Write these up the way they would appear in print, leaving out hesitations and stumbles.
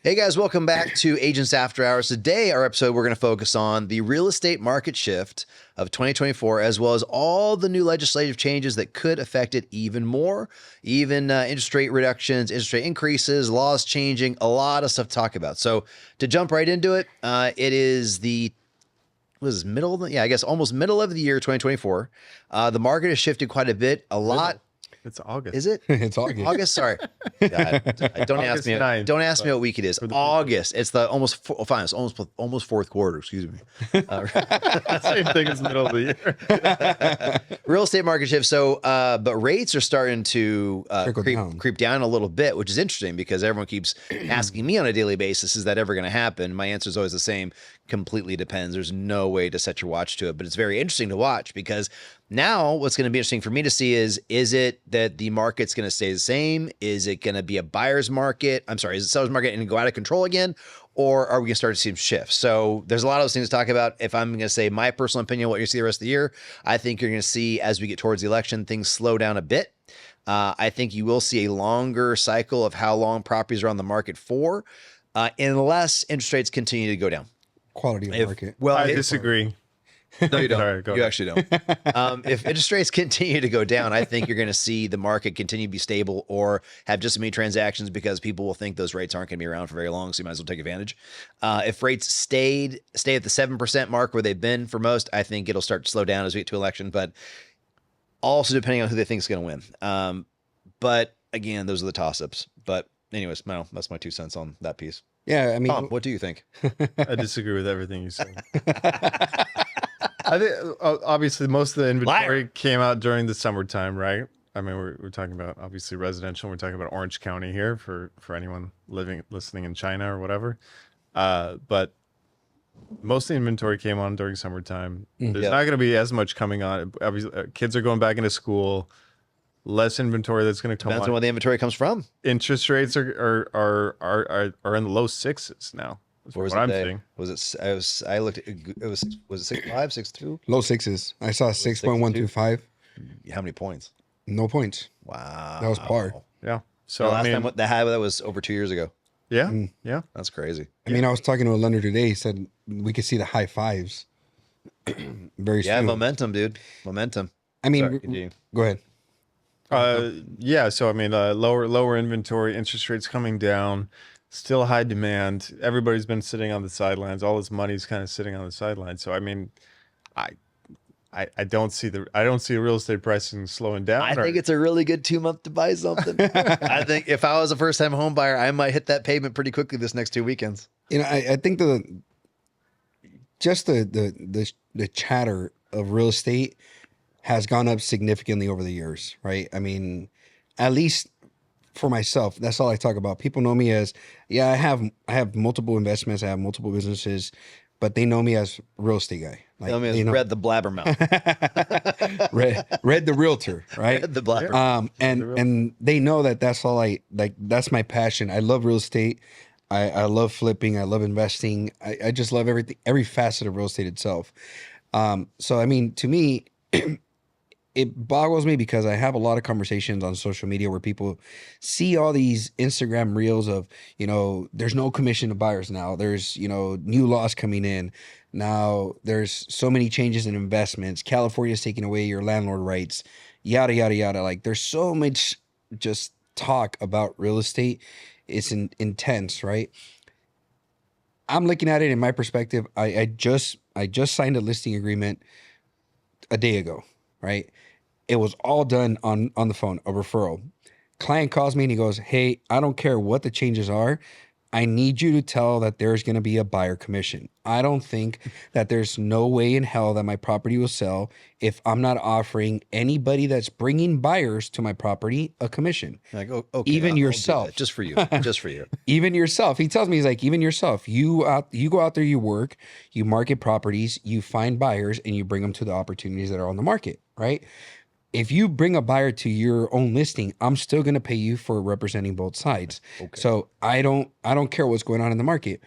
Hey guys, welcome back to Agents After Hours. Today, our episode, we're going to focus on the real estate market shift of 2024, as well as all the new legislative changes that could affect it even more, even interest rate reductions, interest rate increases, laws changing, a lot of stuff to talk about. So to jump right into it, it is I guess almost middle of the year, 2024. The market has shifted quite a bit, a lot. It's August. Is it? It's August. August. Sorry. God, don't ask me. 9th, Don't ask me what week it is. August. It's the It's almost fourth quarter. Excuse me. Same thing as middle of the year. Real estate market shift. So, but rates are starting to creep down a little bit, which is interesting because everyone keeps asking me on a daily basis, "Is that ever going to happen?" My answer is always the same. Completely depends. There's no way to set your watch to it, but it's very interesting to watch because now what's going to be interesting for me to see is it that the market's going to stay the same? Is it going to be a buyer's market? I'm sorry, is it seller's market and go out of control again? Or are we going to start to see some shifts? So there's a lot of those things to talk about. If I'm going to say my personal opinion, what you're going to see the rest of the year, I think you're going to see as we get towards the election, things slow down a bit. I think you will see a longer cycle of how long properties are on the market for, unless interest rates continue to go down. Quality of market. Well, I disagree. No, you don't. Sorry, you actually don't. If interest rates continue to go down, I think you're going to see the market continue to be stable or have just as many transactions because people will think those rates aren't going to be around for very long, so you might as well take advantage. If rates stay at the 7% mark where they've been for most, I think it'll start to slow down as we get to election, but also depending on who they think is going to win. But again, those are the toss-ups. But anyways, no, that's my 2 cents on that piece. Yeah, I mean, Tom, what do you think? I disagree with everything you said. I think obviously most of the inventory came out during the summertime, right? I mean, we're talking about obviously residential. We're talking about Orange County here for anyone listening in China or whatever. But most of the inventory came on during summertime. There's not going to be as much coming on. Obviously, kids are going back into school. Less inventory that's going to come Depends on where the inventory comes from. Interest rates are in the low 6s now. What I'm seeing. Was it? I looked at it. Was it 6.5, 6.2? low 6s. I saw 6.125. How many points? No points. Wow. That was par. Yeah. So the last time the high that was over 2 years ago. Yeah. Yeah. That's crazy. I mean, I was talking to a lender today. He said we could see the high 5s very soon. Yeah, momentum, dude. Momentum. I mean, go ahead. Yeah. So I mean, lower inventory, interest rates coming down, still high demand. Everybody's been sitting on the sidelines. All this money's kind of sitting on the sidelines. So I mean, I don't see real estate pricing slowing down. I think it's a really good 2 month to buy something. I think if I was a first time home buyer, I might hit that pavement pretty quickly this next 2 weekends. You know, I think the chatter of real estate has gone up significantly over the years, right? I mean, at least for myself, that's all I talk about. People know me as, yeah, I have multiple investments, I have multiple businesses, but they know me as real estate guy. Like, they know me as Red the Blabbermouth. Red the realtor, right? Red the Blabbermouth. And they know that that's all that's my passion. I love real estate. I love flipping. I love investing. I just love every facet of real estate itself. So, I mean, to me, it boggles me because I have a lot of conversations on social media where people see all these Instagram reels of, you know, there's no commission to buyers now. There's, you know, new laws coming in. Now there's so many changes in investments. California's taking away your landlord rights, yada, yada, yada. Like there's so much just talk about real estate. It's intense, right? I'm looking at it in my perspective. I just signed a listing agreement a day ago, right? It was all done on the phone, a referral. Client calls me and he goes, hey, I don't care what the changes are. I need you to tell that there's going to be a buyer commission. I don't think that there's no way in hell that my property will sell if I'm not offering anybody that's bringing buyers to my property a commission. Like, oh, okay, even yourself. Just for you. Just for you. Even yourself. He tells me, he's like, even yourself. You go out there, you work, you market properties, you find buyers, and you bring them to the opportunities that are on the market, right? If you bring a buyer to your own listing, I'm still going to pay you for representing both sides. Okay. So I don't care what's going on in the market.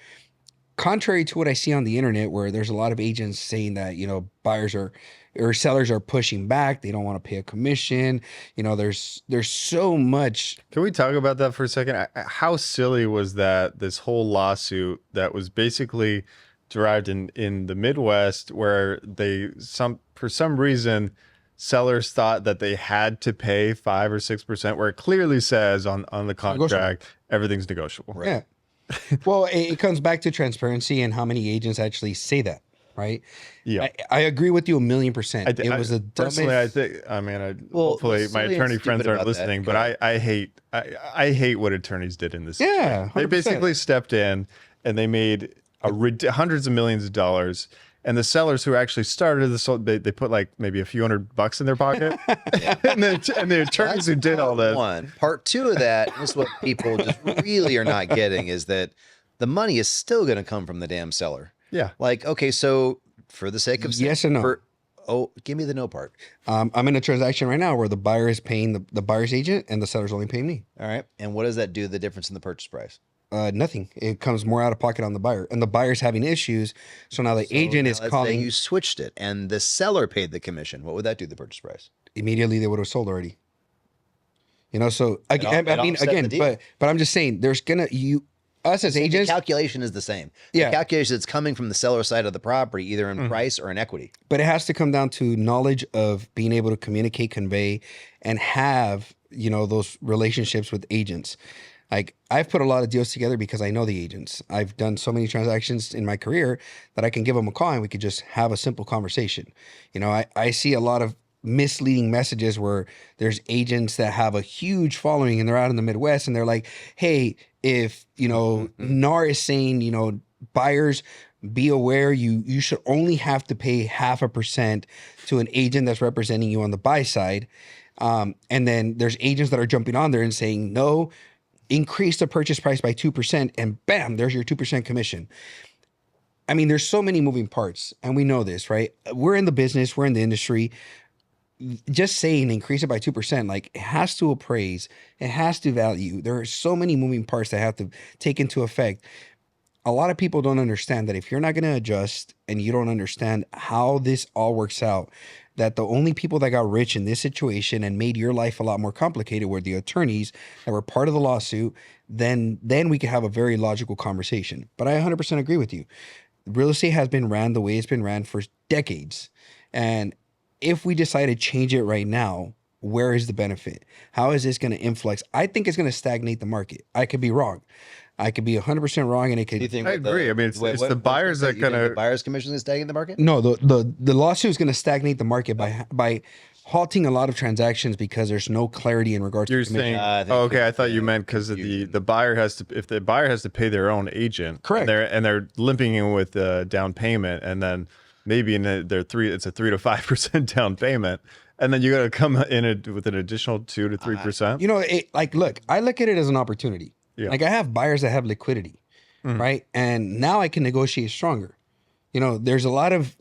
Contrary to what I see on the internet, where there's a lot of agents saying that, you know, buyers are, or sellers are pushing back. They don't want to pay a commission. You know, there's so much. Can we talk about that for a second? How silly was that? This whole lawsuit that was basically derived in the Midwest, where for some reason sellers thought that they had to pay 5 or 6%, where it clearly says on the contract everything's negotiable. Right. Yeah. Well, it comes back to transparency and how many agents actually say that, right? Yeah, I agree with you 1,000,000%. It was the dumbest. Personally, I think. I mean, hopefully my attorney friends aren't listening, but I hate what attorneys did in this. Yeah, 100%. They basically stepped in and they made hundreds of millions of dollars. And the sellers who actually started this, they put like maybe a few $100 in their pocket. and the attorneys who did all this. Part two of that, this is what people just really are not getting, is that the money is still going to come from the damn seller. Yeah. Like, okay, so for the sake of yes and no. Give me the no part. I'm in a transaction right now where the buyer is paying the buyer's agent and the seller's only paying me. All right. And what does that do, the difference in the purchase price? Nothing. It comes more out of pocket on the buyer, and the buyer's having issues. So now the agent is calling. You switched it, and the seller paid the commission. What would that do to the purchase price? Immediately, they would have sold already. You know. So again, but I'm just saying, there's us as agents. The calculation is the same. Yeah. The calculation is coming from the seller side of the property, either in price or in equity. But it has to come down to knowledge of being able to communicate, convey, and have those relationships with agents. Like, I've put a lot of deals together because I know the agents. I've done so many transactions in my career that I can give them a call and we could just have a simple conversation. I see a lot of misleading messages where there's agents that have a huge following and they're out in the Midwest and they're like, hey, if, NAR is saying, buyers, be aware you should only have to pay 0.5% to an agent that's representing you on the buy side. And then there's agents that are jumping on there and saying, no, increase the purchase price by 2%, and bam, there's your 2% commission. I mean, there's so many moving parts, and we know this, right? We're in the business, we're in the industry. Just saying increase it by 2%, like, it has to appraise, it has to value. There are so many moving parts that have to take into effect. A lot of people don't understand that if you're not going to adjust and you don't understand how this all works out, that the only people that got rich in this situation and made your life a lot more complicated were the attorneys that were part of the lawsuit, then we could have a very logical conversation. But I 100% agree with you. Real estate has been ran the way it's been ran for decades. And if we decide to change it right now, where is the benefit? How is this going to influx? I think it's going to stagnate the market. I could be wrong. I could be 100% wrong, and it could. I agree. I mean, it's the buyers that kind of the buyers' commission is stagnate the market. No, the lawsuit is going to stagnate the market by halting a lot of transactions because there's no clarity in regards You're to commission. saying, okay, I thought you meant because the buyer has to, if the buyer has to pay their own agent, correct, and they're limping in with down payment, and then maybe it's a 3 to 5% down payment. And then you got to come in with an additional 2 to 3%. Look, I look at it as an opportunity. Yeah. Like, I have buyers that have liquidity, right? And now I can negotiate stronger. There's a lot of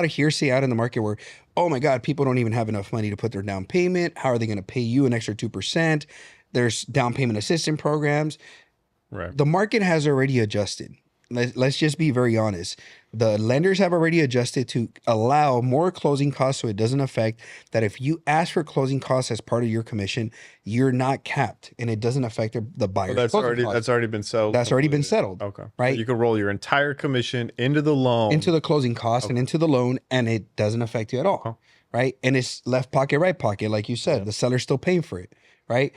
hearsay out in the market where, oh my God, people don't even have enough money to put their down payment. How are they going to pay you an extra 2%? There's down payment assistance programs. Right. The market has already adjusted. Let's just be very honest. The lenders have already adjusted to allow more closing costs so it doesn't affect that. If you ask for closing costs as part of your commission, you're not capped and it doesn't affect the buyer's closing costs. That's already been settled. That's already been settled. Okay. Right. So you can roll your entire commission into the loan. Into the closing costs and into the loan, and it doesn't affect you at all. Right. And it's left pocket, right pocket, like you said. The seller's still paying for it. Right.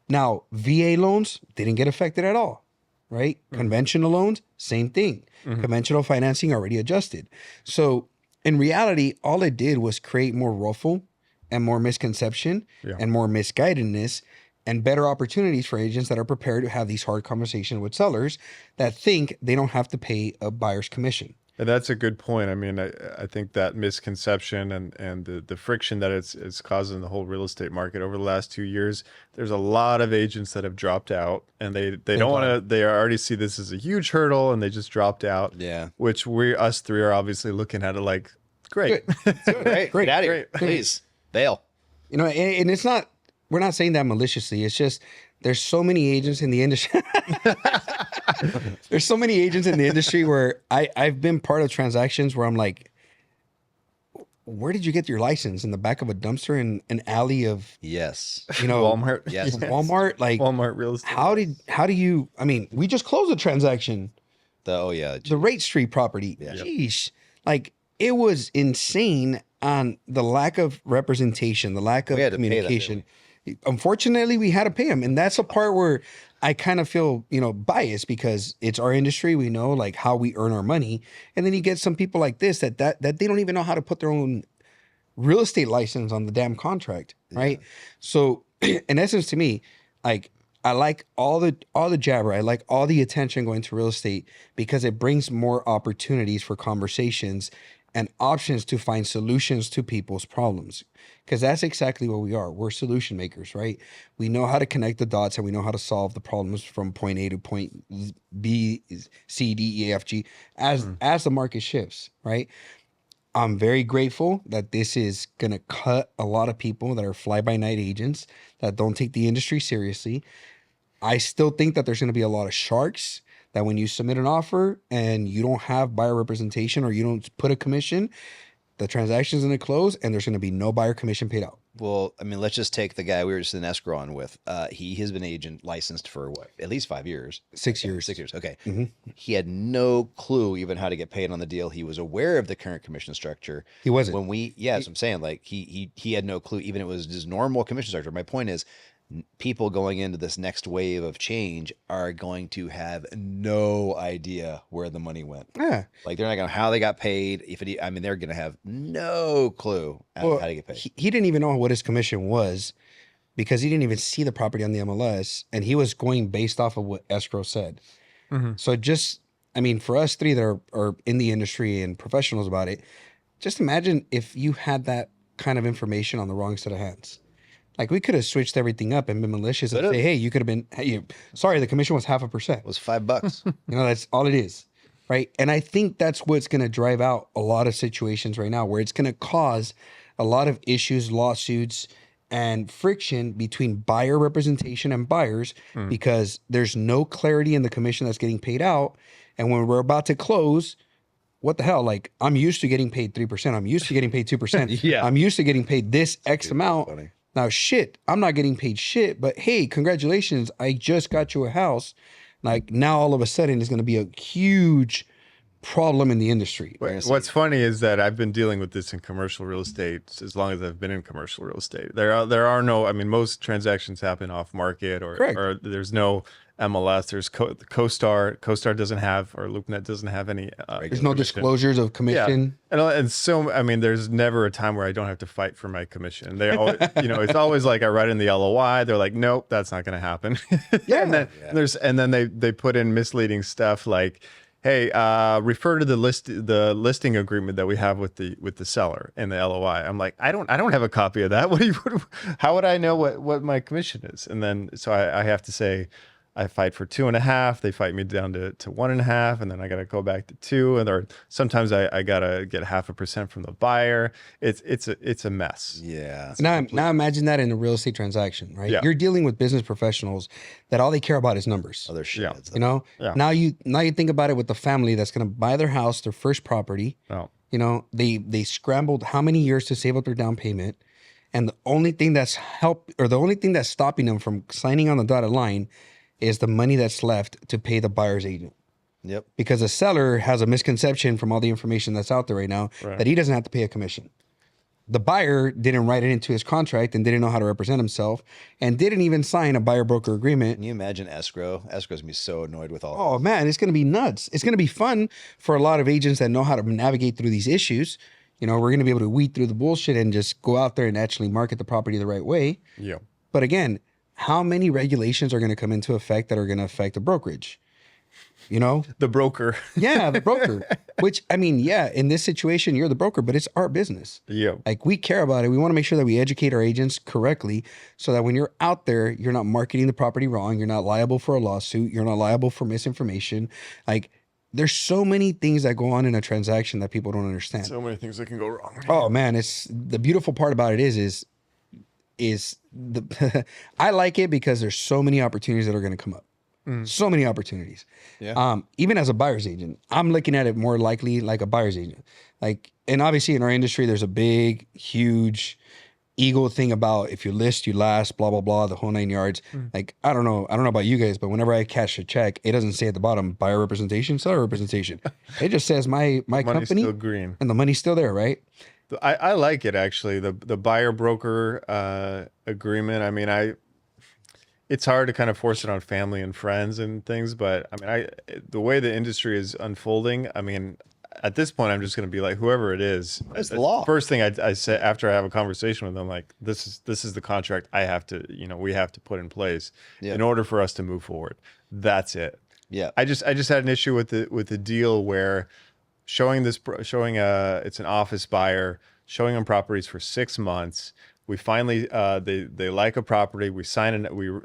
Now, VA loans didn't get affected at all. Right? Conventional loans, same thing. Conventional financing already adjusted. So in reality, all it did was create more ruffle and more misconception and more misguidedness and better opportunities for agents that are prepared to have these hard conversations with sellers that think they don't have to pay a buyer's commission. And that's a good point. I mean, I think that misconception and the friction that it's causing the whole real estate market over the last 2 years, there's a lot of agents that have dropped out, and they don't want to, they already see this as a huge hurdle and they just dropped out. Yeah. Which us three are obviously looking at it like, great. Great. Get out of here. Please. Bail. And it's not, we're not saying that maliciously. It's just, there's so many agents in the industry. There's so many agents in the industry where I've been part of transactions where I'm like, where did you get your license? In the back of a dumpster in an alley of, Yes. Walmart. Yes. Walmart? Like Walmart real estate. How do you, I mean, we just closed a transaction, the Rate Street property. Yeah. Jeez. Like, it was insane on the lack of representation, the lack of communication. Unfortunately, we had to pay them. And that's a part where I kind of feel, biased because it's our industry. We know like how we earn our money. And then you get some people like this that they don't even know how to put their own real estate license on the damn contract. Right. Yeah. So in essence, to me, like, I like all the jabber. I like all the attention going to real estate because it brings more opportunities for conversations and options to find solutions to people's problems. Because that's exactly what we are. We're solution makers, right? We know how to connect the dots and we know how to solve the problems from point A to point B, C, D, E, F, G as the market shifts, right? I'm very grateful that this is going to cut a lot of people that are fly-by-night agents that don't take the industry seriously. I still think that there's going to be a lot of sharks that when you submit an offer and you don't have buyer representation or you don't put a commission, the transaction's going to close and there's going to be no buyer commission paid out. Well, I mean, let's just take the guy we were just in escrow on with. He has been agent licensed for what? At least 5 years. 6 years. 6 years. Okay. Mm-hmm. He had no clue even how to get paid on the deal. He was aware of the current commission structure. He wasn't. That's what I'm saying. Like he had no clue. Even it was his normal commission structure. My point is, people going into this next wave of change are going to have no idea where the money went. Yeah. Like they're not going to how they got paid. They're going to have no clue how to get paid. He didn't even know what his commission was because he didn't even see the property on the MLS and he was going based off of what escrow said. Mm-hmm. So for us three that are in the industry and professionals about it, just imagine if you had that kind of information on the wrong set of hands. Like we could have switched everything up and been malicious and say, hey, you could have been, sorry, the commission was 0.5%. It was $5. That's all it is. Right. And I think that's what's going to drive out a lot of situations right now where it's going to cause a lot of issues, lawsuits, and friction between buyer representation and buyers because there's no clarity in the commission that's getting paid out. And when we're about to close, what the hell? Like, I'm used to getting paid 3%. I'm used to getting paid 2%. Yeah. I'm used to getting paid this X amount. Funny. Now, I'm not getting paid shit, but hey, congratulations. I just got you a house. Like now all of a sudden it's going to be a huge problem in the industry. What's funny is that I've been dealing with this in commercial real estate as long as I've been in commercial real estate. There are no, most transactions happen off market or there's no MLS. There's CoStar. CoStar doesn't have, or LoopNet doesn't have any. There's no disclosures of commission. Yeah. And so, there's never a time where I don't have to fight for my commission. They always, it's always like I write in the LOI. They're like, nope, that's not going to happen. Yeah. and then they put in misleading stuff like, hey, refer to the listing agreement that we have with the seller in the LOI. I'm like, I don't have a copy of that. How would I know what my commission is? And then so I have to say, I fight for 2.5. They fight me down to 1.5, and then I got to go back to 2. And sometimes I gotta get 0.5% from the buyer. It's a mess. Yeah. Now imagine that in a real estate transaction, right? Yeah. You're dealing with business professionals that all they care about is numbers. Oh, they're shit. Yeah. Yeah. Now you think about it with the family that's going to buy their house, their first property. Oh. They scrambled how many years to save up their down payment, and the only thing that's stopping them from signing on the dotted line is the money that's left to pay the buyer's agent. Yep. Because the seller has a misconception from all the information that's out there right now that he doesn't have to pay a commission. The buyer didn't write it into his contract and didn't know how to represent himself and didn't even sign a buyer-broker agreement. Can you imagine escrow? Escrow's going to be so annoyed with all Oh, this. Man, it's going to be nuts. It's going to be fun for a lot of agents that know how to navigate through these issues. We're going to be able to weed through the bullshit and just go out there and actually market the property the right way. Yeah. But again, how many regulations are going to come into effect that are going to affect the brokerage? The broker. Yeah, the broker. Which, in this situation, you're the broker, but it's our business. Yeah. Like, we care about it. We want to make sure that we educate our agents correctly so that when you're out there, you're not marketing the property wrong. You're not liable for a lawsuit. You're not liable for misinformation. Like, there's so many things that go on in a transaction that people don't understand. So many things that can go wrong. Oh, man. It's the beautiful part about it is I like it because there's so many opportunities that are going to come up. So many opportunities. Yeah. Even as a buyer's agent, I'm looking at it more likely like a buyer's agent. Like, and obviously in our industry, there's a big, huge ego thing about if you list, you last, blah, blah, blah, the whole 9 yards. Like, I don't know about you guys, but whenever I cash a check, it doesn't say at the bottom, buyer representation, seller representation. It just says my Money's company still green. and the money's still there, right? I like it actually. The buyer broker agreement. I mean, it's hard to kind of force it on family and friends and things, but I mean, the way the industry is unfolding, I mean, at this point, I'm just going to be like, whoever it is, It's the law. First thing I say after I have a conversation with them, like, this is the contract I have to, we have to put in place in order for us to move forward. That's it. Yeah. I just had an issue with the deal where it's an office buyer showing them properties for 6 months. We finally they like a property. We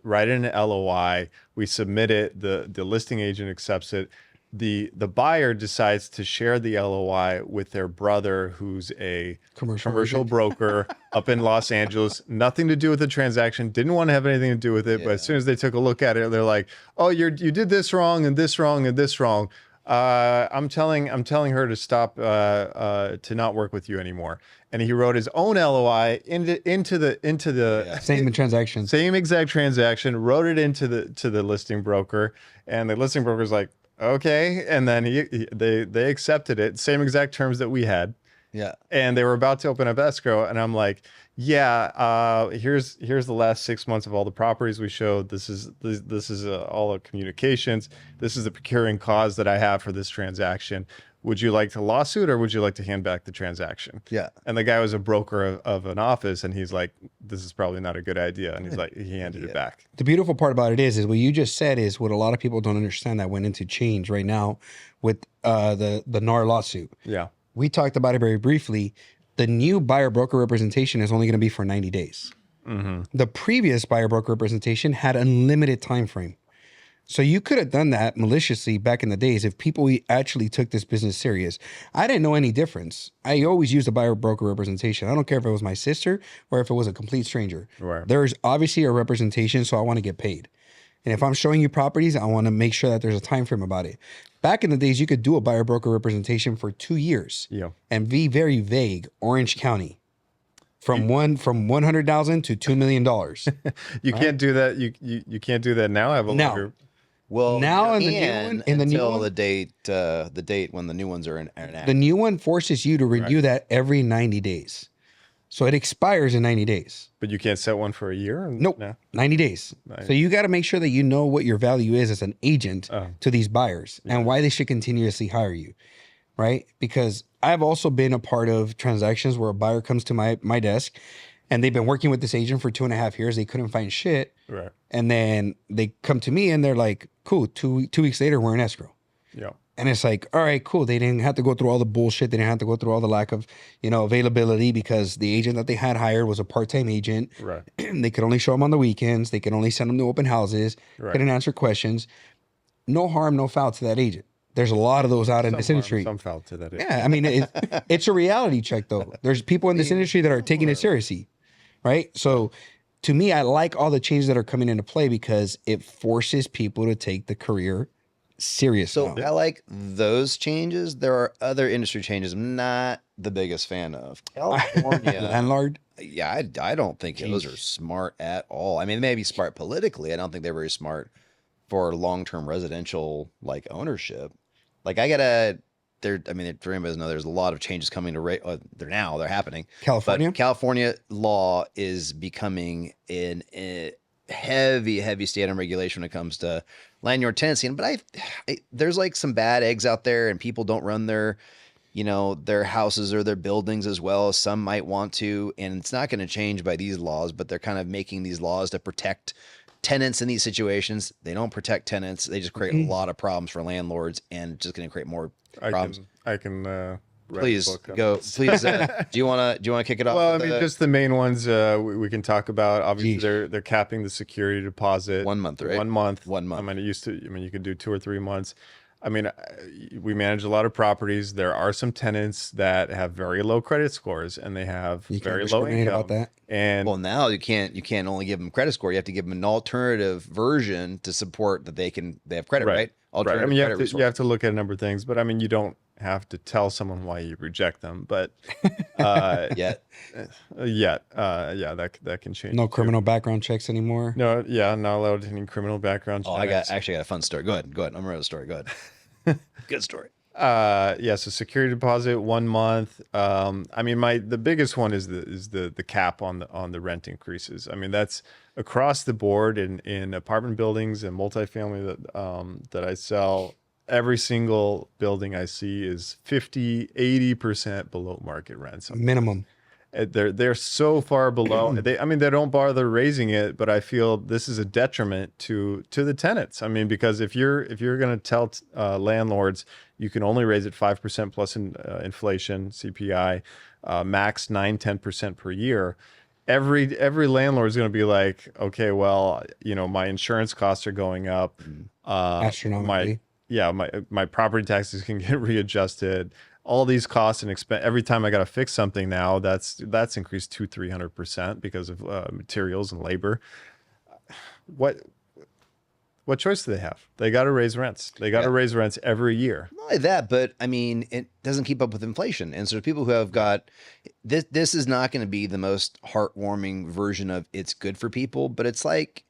write in an LOI. We submit it. The listing agent accepts it. The buyer decides to share the LOI with their brother, who's a commercial broker up in Los Angeles. Nothing to do with the transaction. Didn't want to have anything to do with it. But as soon as they took a look at it, they're like, "Oh, you did this wrong and this wrong and this wrong. I'm telling her to stop to not work with you anymore." And he wrote his own LOI into the Same transaction. Same exact transaction. Wrote it into the listing broker, and the listing broker's like, "Okay," and then they accepted it. Same exact terms that we had. Yeah. And they were about to open up escrow, and I'm like, "Yeah, here's the last 6 months of all the properties we showed. This is all the communications. This is the procuring cause that I have for this transaction. Would you like to lawsuit, or would you like to hand back the transaction?" Yeah. And the guy was a broker of an office, and he's like, "This is probably not a good idea." And he's like, he handed it back. The beautiful part about it is what you just said is what a lot of people don't understand that went into change right now with the NAR lawsuit. Yeah. We talked about it very briefly. The new buyer broker representation is only going to be for 90 days. The previous buyer broker representation had unlimited time frame. So you could have done that maliciously back in the days if people actually took this business serious. I didn't know any difference. I always used a buyer broker representation. I don't care if it was my sister or if it was a complete stranger. Right. There's obviously a representation, so I want to get paid. And if I'm showing you properties, I want to make sure that there's a time frame about it. Back in the days, you could do a buyer broker representation for 2 years and be very vague. Orange County. From 100,000 to $2 million. You can't do that. You can't do that now. I have a longer. Well, now you in the new until one, the date when the new ones are in. the new one forces you to renew that every 90 days. So it expires in 90 days. But you can't set one for a year? Nope. No. 90 days. So you got to make sure that you know what your value is as an agent to these buyers and why they should continuously hire you, right? Because I've also been a part of transactions where a buyer comes to my desk and they've been working with this agent for 2.5 years. They couldn't find shit. Right. And then they come to me and they're like, cool, two weeks later, we're in escrow. Yeah. And it's like, all right, cool. They didn't have to go through all the bullshit. They didn't have to go through all the lack of, availability because the agent that they had hired was a part-time agent. Right. They could only show them on the weekends. They could only send them to open houses. Right. Couldn't answer questions. No harm, no foul to that agent. There's a lot of those out in this industry. Some foul to that. Yeah, I mean, it's a reality check, though. There's people in this industry that are taking it seriously, right? So to me, I like all the changes that are coming into play because it forces people to take the career serious. So now. I like those changes. There are other industry changes I'm not the biggest fan of. California. Landlord? Yeah, I don't think those are smart at all. I mean, they may be smart politically. I don't think they're very smart for long-term residential ownership. Like for anybody know, there's a lot of changes coming to they're happening. California? But California law is becoming a heavy state on regulation when it comes to landlord tenancy. But there's some bad eggs out there, and people don't run their houses or their buildings as well as some might want to. And it's not going to change by these laws, but they're kind of making these laws to protect tenants in these situations. They don't protect tenants. They just create a lot of problems for landlords, and just going to create more problems. I can please go. Please, do you want to kick it off? Well, I mean, just the main ones we can talk about. Obviously, they're capping the security deposit 1 month, right? 1 month. 1 month. I mean, you could do 2 or 3 months. I mean, we manage a lot of properties. There are some tenants that have very low credit scores and they have You can't very low discriminate income. about that. And Well, now you can't only give them credit score. You have to give them an alternative version to support that they have credit, right? right. Alternative I mean, credit resource. you have to look at a number of things, but I mean, you don't have to tell someone why you reject them. But Yet. yeah, that can change. No too. criminal background checks anymore. No, yeah, not allowed any criminal background. Oh, checks. I actually got a fun story. Go ahead. I'm ready the story. Go ahead. Good story. Yeah, so security deposit 1 month. I mean, the biggest one is the cap on the rent increases. I mean, that's across the board in apartment buildings and multifamily that I sell. Every single building I see is 50-80% below market rents. Minimum. They're so far below. They don't bother raising it, but I feel this is a detriment to the tenants. I mean, because if you're going to tell landlords you can only raise it 5% plus inflation, CPI, max 9-10% per year, every landlord is going to be like, okay, well, my insurance costs are going up, Astronomically. my property taxes can get readjusted. All these costs and expense. Every time I got to fix something now, that's increased 200-300% because of materials and labor. What choice do they have? They got to raise rents. They got to raise rents every year. Not only that, but I mean, it doesn't keep up with inflation. And so people who have got this is not going to be the most heartwarming version of it's good for people, but it's like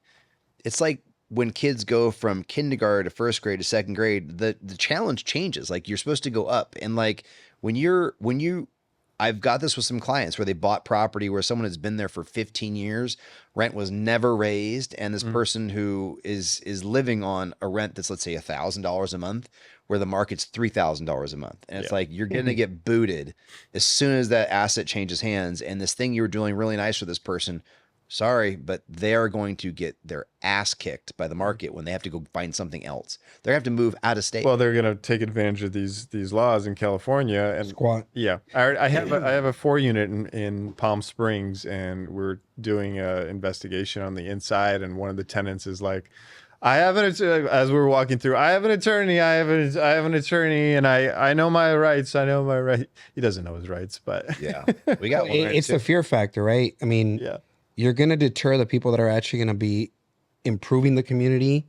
when kids go from kindergarten to first grade to second grade, the challenge changes. Like you're supposed to go up. And like I've got this with some clients where they bought property where someone has been there for 15 years, rent was never raised, and this person who is living on a rent that's, let's say, $1,000 a month, where the market's $3,000 a month. And it's like you're going to get booted as soon as that asset changes hands, and this thing you were doing really nice for this person, sorry, but they are going to get their ass kicked by the market when they have to go find something else. They have to move out of state. Well, they're going to take advantage of these laws in California and Squat. Yeah, I have a 4-unit in Palm Springs, and we're doing an investigation on the inside. And one of the tenants is like, "I have an as we're walking through, I have an attorney. I have an attorney, and I know my rights. I know my right." He doesn't know his rights, but yeah, we got one. It's the fear factor, right? I mean, yeah. You're going to deter the people that are actually going to be improving the community,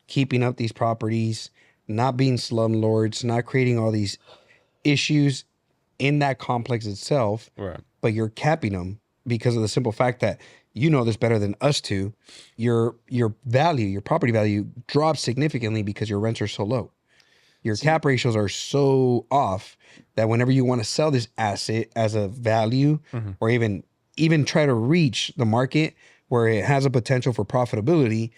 keeping up these properties, not being slumlords, not creating all these issues in that complex itself. Right. But you're capping them because of the simple fact that you know this better than us two. Your value, your property value drops significantly because your rents are so low. Your cap ratios are so off that whenever you want to sell this asset as a value or even try to reach the market where it has a potential for profitability,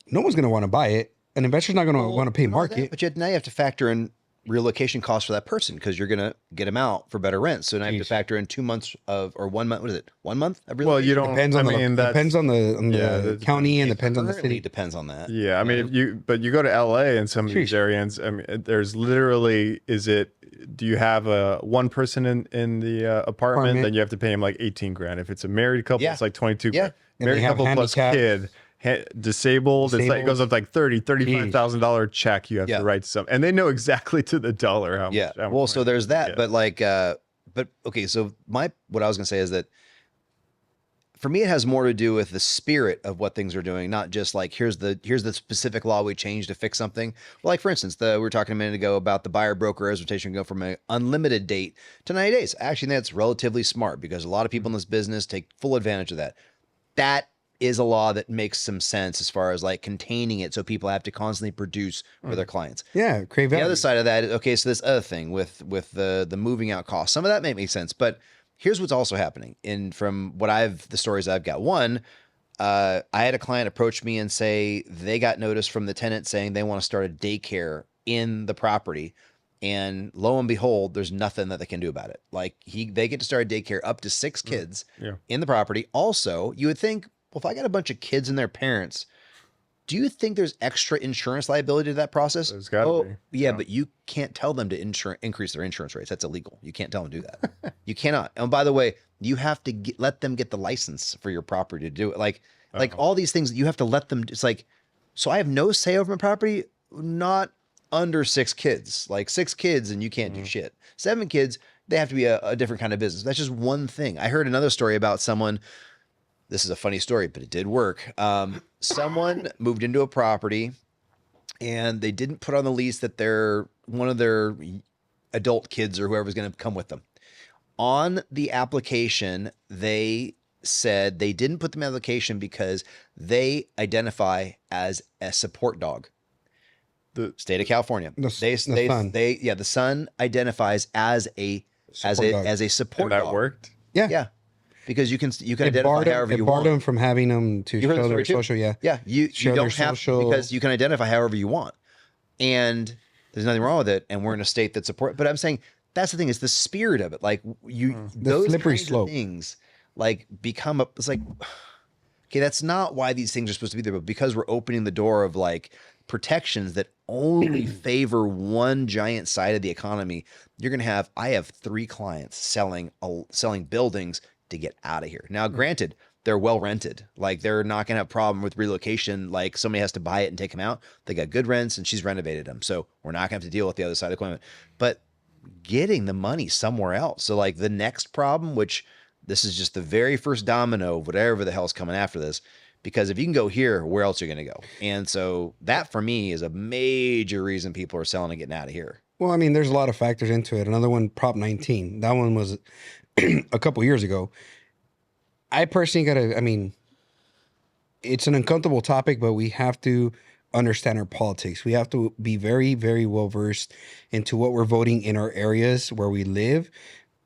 no one's going to want to buy it. An investor's not going to want to pay market. But now you have to factor in relocation costs for that person because you're going to get them out for better rent. So now you have to factor in 2 months or 1 month. What is it? 1 month? Well, you don't. Depends on the county and depends on the city. Depends on that. Yeah, I mean, you go to LA and some of these areas. I mean, there's literally, do you have one person in the apartment? Then you have to pay him like 18 grand. If it's a married couple, it's like 22 grand. Married couple plus kid. Disabled, it's like it goes up like $35,000 check you have to write to some, and they know exactly to the dollar how much. Well, so there's that, but like, but okay. So what I was gonna say is that for me, it has more to do with the spirit of what things are doing, not just like here's the specific law we changed to fix something. Well, like for instance, we were talking a minute ago about the buyer broker hesitation go from an unlimited date to 90 days. I actually think that's relatively smart because a lot of people in this business take full advantage of that. That is a law that makes some sense as far as like containing it so people have to constantly produce for their clients. Yeah, create value. The other side of that is, okay, so this other thing with the moving out costs, some of that may make sense, but here's what's also happening. From the stories I've got. One, I had a client approach me and say they got notice from the tenant saying they want to start a daycare in the property. And lo and behold, there's nothing that they can do about it. Like they get to start a daycare up to 6 kids in the property. Also, you would think, well, if I got a bunch of kids and their parents, do you think there's extra insurance liability to that process? There's got to be. Yeah, but you can't tell them to increase their insurance rates. That's illegal. You can't tell them to do that. You cannot. And by the way, you have to let them get the license for your property to do it. Like all these things, you have to let them. It's like, so I have no say over my property. Not under 6 kids. Like 6 kids and you can't do shit. 7 kids, they have to be a different kind of business. That's just one thing. I heard another story about someone. This is a funny story, but it did work. Someone moved into a property and they didn't put on the lease that one of their adult kids or whoever's going to come with them. On the application, they said they didn't put them in the application because they identify as a support dog. The state of California. The son identifies as a support dog. That worked? Yeah. Yeah. Because you can identify however you want. It barred them from having them to show their social. Yeah. Yeah. You don't have to, because you can identify however you want. And there's nothing wrong with it. And we're in a state that support. But I'm saying that's the thing, is the spirit of it. Like those slippery kinds slope of things like become it's like, okay, that's not why these things are supposed to be there. But because we're opening the door of like protections that only favor one giant side of the economy, you're going to have, I have 3 clients selling buildings to get out of here. Now, granted, they're well rented. Like they're not going to have a problem with relocation. Like somebody has to buy it and take them out. They got good rents and she's renovated them. So we're not going to have to deal with the other side of the equipment, but getting the money somewhere else. So like the next problem, which this is just the very first domino of whatever the hell's coming after this, because if you can go here, where else are you going to go? And so that for me is a major reason people are selling and getting out of here. Well, I mean, there's a lot of factors into it. Another one, Prop 19. That one was a couple years ago. I personally it's an uncomfortable topic, but we have to understand our politics. We have to be very, very well versed into what we're voting in our areas where we live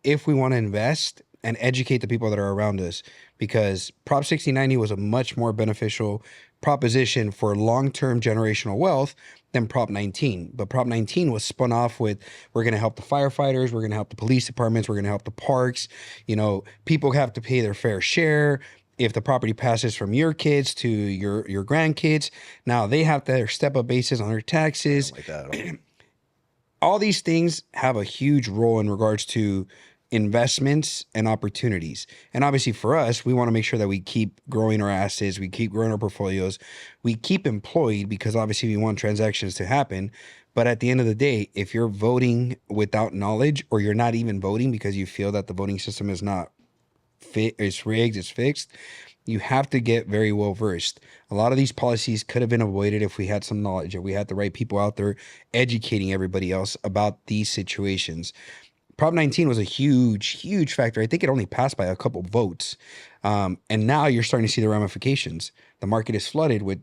if we want to invest and educate the people that are around us, because Prop 6090 was a much more beneficial proposition for long-term generational wealth than Prop 19. But Prop 19 was spun off with, we're going to help the firefighters, we're going to help the police departments, we're going to help the parks. You know, people have to pay their fair share. If the property passes from your kids to your grandkids, now they have their step-up basis on their taxes. Like that at all. All these things have a huge role in regards to investments and opportunities. And obviously for us, we want to make sure that we keep growing our assets, we keep growing our portfolios, we keep employed, because obviously we want transactions to happen. But at the end of the day, if you're voting without knowledge, or you're not even voting because you feel that the voting system is not fit, it's rigged, it's fixed, you have to get very well versed. A lot of these policies could have been avoided if we had some knowledge, if we had the right people out there educating everybody else about these situations. Prop 19 was a huge, huge factor. I think it only passed by a couple votes. And now you're starting to see the ramifications. The market is flooded with,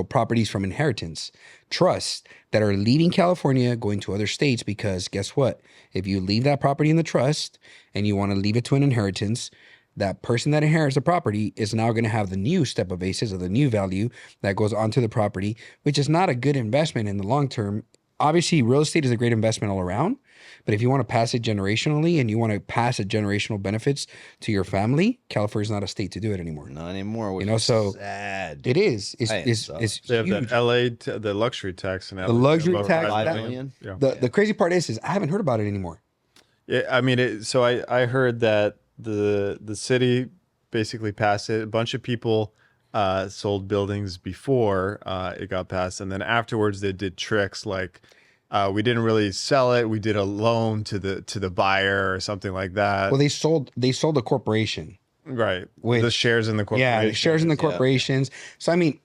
properties from inheritance, trusts that are leaving California, going to other states, because guess what? If you leave that property in the trust and you want to leave it to an inheritance, that person that inherits the property is now going to have the new step-up basis of the new value that goes onto the property, which is not a good investment in the long term. Obviously, real estate is a great investment all around, but if you want to pass it generationally and you want to pass it generational benefits to your family, California's not a state to do it anymore. Not anymore. Which so sad. It is. It's they have huge. that the luxury tax in LA. The luxury tax. $5 million. The crazy part is I haven't heard about it anymore. Yeah, I mean, I heard that the city basically passed it. A bunch of people sold buildings before it got passed, and then afterwards they did tricks like we didn't really sell it, we did a loan to the buyer or something like that. Well, they sold a corporation, right? The shares in the corporation. Yeah, the shares in the corporations. Yeah. So I mean,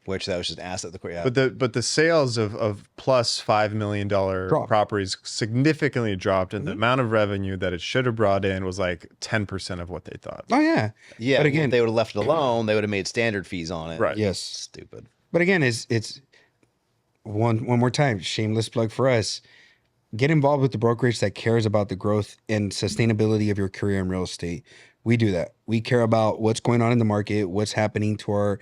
which that was just asset. But the sales of plus $5 million properties significantly dropped, and the amount of revenue that it should have brought in was like 10% of what they thought. Oh yeah, yeah. But again, if they would have left it alone, they would have made standard fees on it. Right. Yes. Stupid. But again, it's one more time, shameless plug for us. Get involved with the brokerage that cares about the growth and sustainability of your career in real estate. We do that. We care about what's going on in the market, what's happening to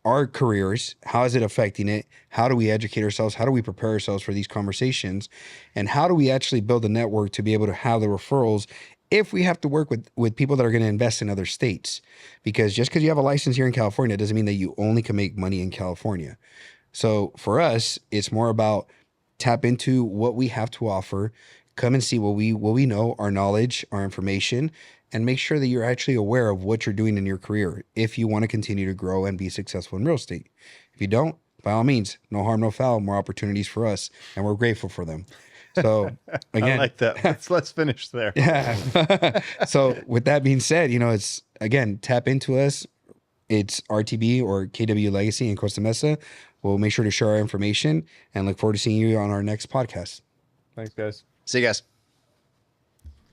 our careers, how is it affecting it, how do we educate ourselves, how do we prepare ourselves for these conversations, and how do we actually build a network to be able to have the referrals if we have to work with people that are going to invest in other states. Because just because you have a license here in California doesn't mean that you only can make money in California. So for us, it's more about tap into what we have to offer, come and see what we know, our knowledge, our information, and make sure that you're actually aware of what you're doing in your career if you want to continue to grow and be successful in real estate. If you don't, by all means, no harm, no foul, more opportunities for us. And we're grateful for them. So again, I like that. Let's finish there. Yeah. So with that being said, it's, again, tap into us. It's RTB or KW Legacy in Costa Mesa. We'll make sure to share our information and look forward to seeing you on our next podcast. Thanks, guys. See you guys.